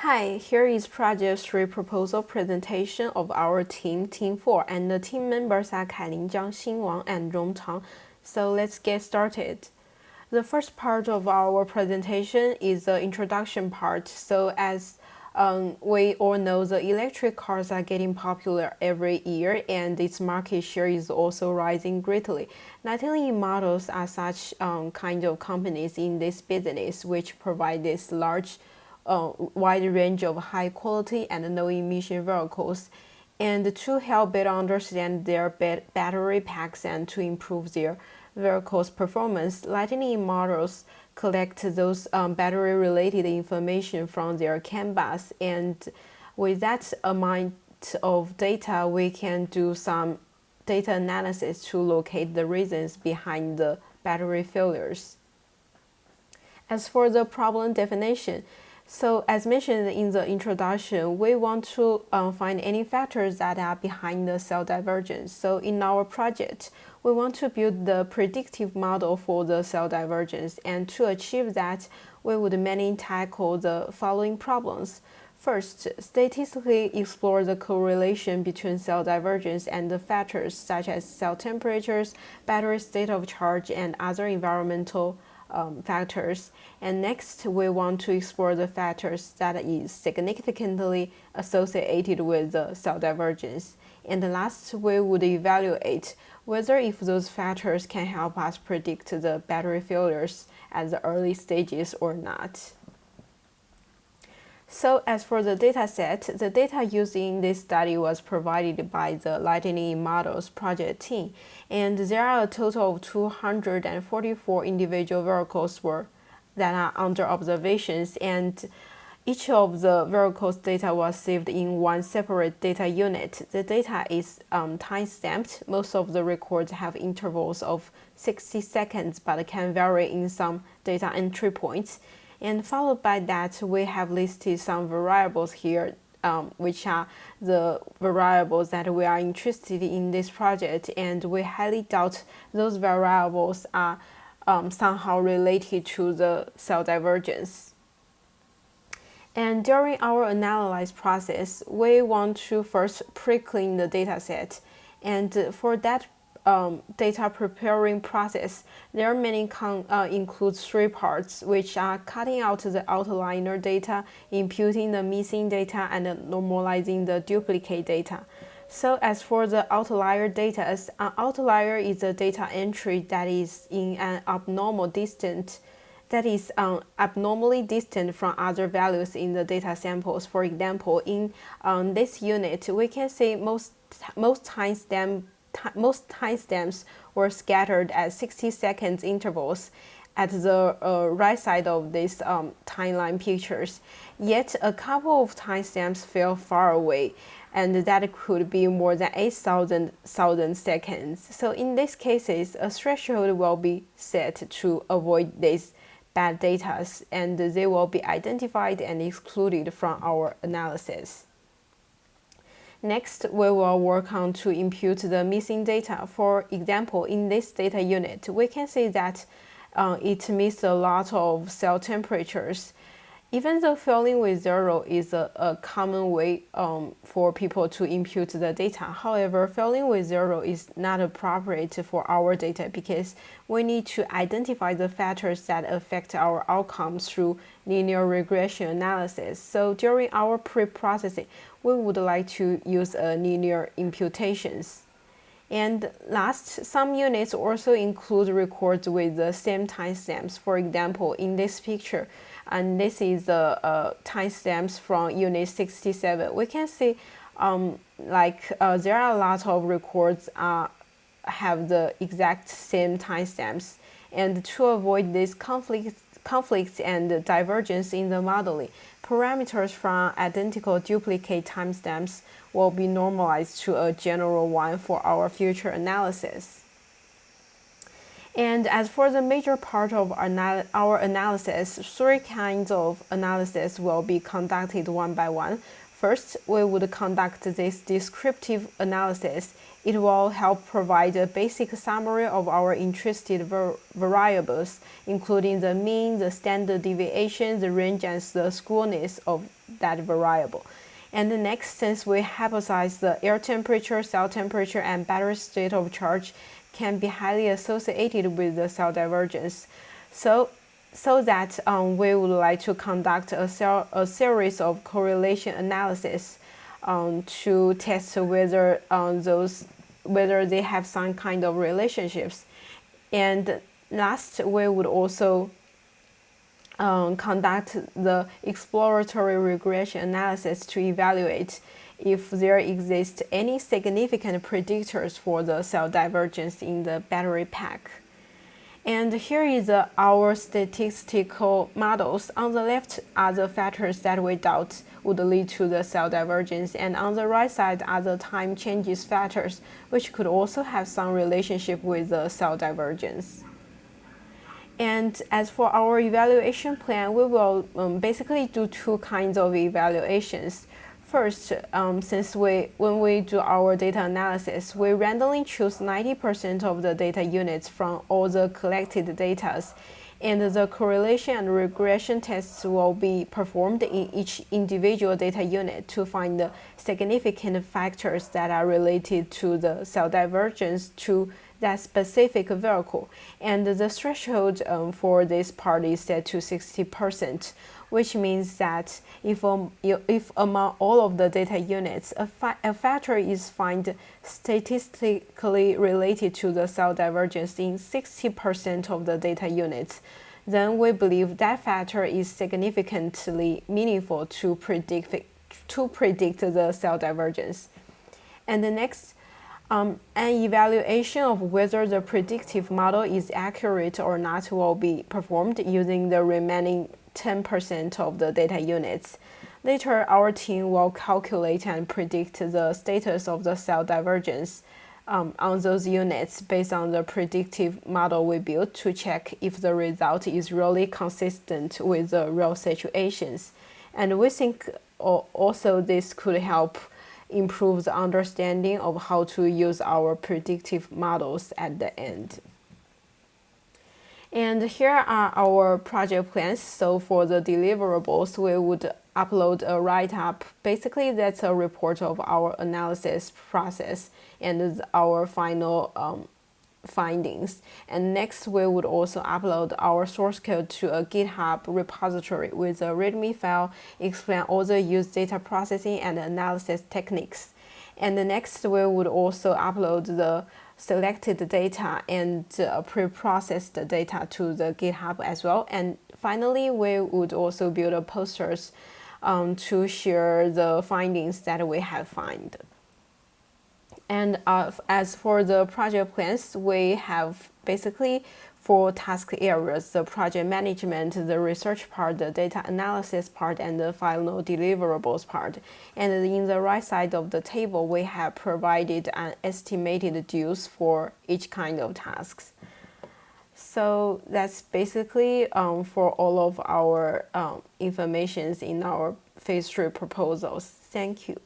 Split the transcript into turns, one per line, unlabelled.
Hi, here is project 3 proposal presentation of our team, Team 4, and the team members are Kailin Jiang, Xinwang, and Rongtang. So let's get started. The first part of our presentation is the introduction part. So as we all know, the electric cars are getting popular every year, and its market share is also rising greatly. Not only models are such kind of companies in this business, which provide this large wide range of high quality and no emission vehicles, and to help better understand their battery packs and to improve their vehicles' performance, Lightning models collect those battery related information from their CAN bus, and with that amount of data, we can do some data analysis to locate the reasons behind the battery failures. As for the problem definition, so as mentioned in the introduction, we want to find any factors that are behind the cell divergence. So in our project, we want to build the predictive model for the cell divergence, and to achieve that, we would mainly tackle the following problems. First, statistically explore the correlation between cell divergence and the factors such as cell temperatures, battery state of charge, and other environmental factors. And next, we want to explore the factors that is significantly associated with the cell divergence. And last, we would evaluate whether if those factors can help us predict the battery failures at the early stages or not. So as for the data set, the data used in this study was provided by the Lightning Models project team, and there are a total of 244 individual vehicles that are under observations, and each of the vehicles' data was saved in one separate data unit. The data is time-stamped. Most of the records have intervals of 60 seconds, but can vary in some data entry points. And followed by that, we have listed some variables here, which are the variables that we are interested in this project, and we highly doubt those variables are somehow related to the cell divergence. And during our analysis process, we want to first pre-clean the data set, and for that data preparing process, there are many includes three parts, which are cutting out the outliner data, imputing the missing data, and normalizing the duplicate data. So as for the outlier data, an outlier is a data entry that is in an abnormally distant from other values in the data samples. For example, in this unit, we can see most timestamps were scattered at 60 seconds intervals at the right side of these timeline pictures. Yet a couple of timestamps fell far away, and that could be more than 8,000 seconds. So in these cases, a threshold will be set to avoid these bad data, and they will be identified and excluded from our analysis. Next, we will work on to impute the missing data. For example, in this data unit, we can see that it missed a lot of cell temperatures. Even though failing with zero is a common way for people to impute the data, however, failing with zero is not appropriate for our data because we need to identify the factors that affect our outcomes through linear regression analysis. So during our pre-processing, we would like to use linear imputations. And last, some units also include records with the same timestamps. For example, in this picture, and this is the timestamps from unit 67. We can see there are a lot of records have the exact same timestamps. And to avoid this conflicts and divergence in the modeling, parameters from identical duplicate timestamps will be normalized to a general one for our future analysis. And as for the major part of our analysis, three kinds of analysis will be conducted one by one. First, we would conduct this descriptive analysis. It will help provide a basic summary of our interested variables, including the mean, the standard deviation, the range, and the skewness of that variable. And next, since we hypothesize the air temperature, cell temperature, and battery state of charge can be highly associated with the cell divergence, so that we would like to conduct a series of correlation analysis to test whether whether they have some kind of relationships. And last, we would also conduct the exploratory regression analysis to evaluate if there exist any significant predictors for the cell divergence in the battery pack. And here is our statistical models. On the left are the factors that we doubt would lead to the cell divergence, and on the right side are the time changes factors, which could also have some relationship with the cell divergence. And as for our evaluation plan, we will basically do two kinds of evaluations. First, since when we do our data analysis, we randomly choose 90% of the data units from all the collected data, and the correlation and regression tests will be performed in each individual data unit to find the significant factors that are related to the cell divergence to that specific vehicle. And the threshold for this part is set to 60%, which means that if among all of the data units, a factor is found statistically related to the cell divergence in 60% of the data units, then we believe that factor is significantly meaningful to predict the cell divergence. And the next, an evaluation of whether the predictive model is accurate or not will be performed using the remaining 10% of the data units. Later, our team will calculate and predict the status of the cell divergence on those units based on the predictive model we built to check if the result is really consistent with the real situations. And we think also this could help improve the understanding of how to use our predictive models at the end. And here are our project plans. So for the deliverables, we would upload a write-up. Basically, that's a report of our analysis process and our final findings. And next, we would also upload our source code to a GitHub repository with a README file, explain all the used data processing and analysis techniques. And the next, we would also upload the selected data and pre-processed data to the GitHub as well. And finally, we would also build a posters to share the findings that we have found. And as for the project plans, we have basically 4 task areas: the project management, the research part, the data analysis part, and the final deliverables part. And in the right side of the table, we have provided an estimated dues for each kind of tasks. So that's basically for all of our informations in our phase 3 proposals. Thank you.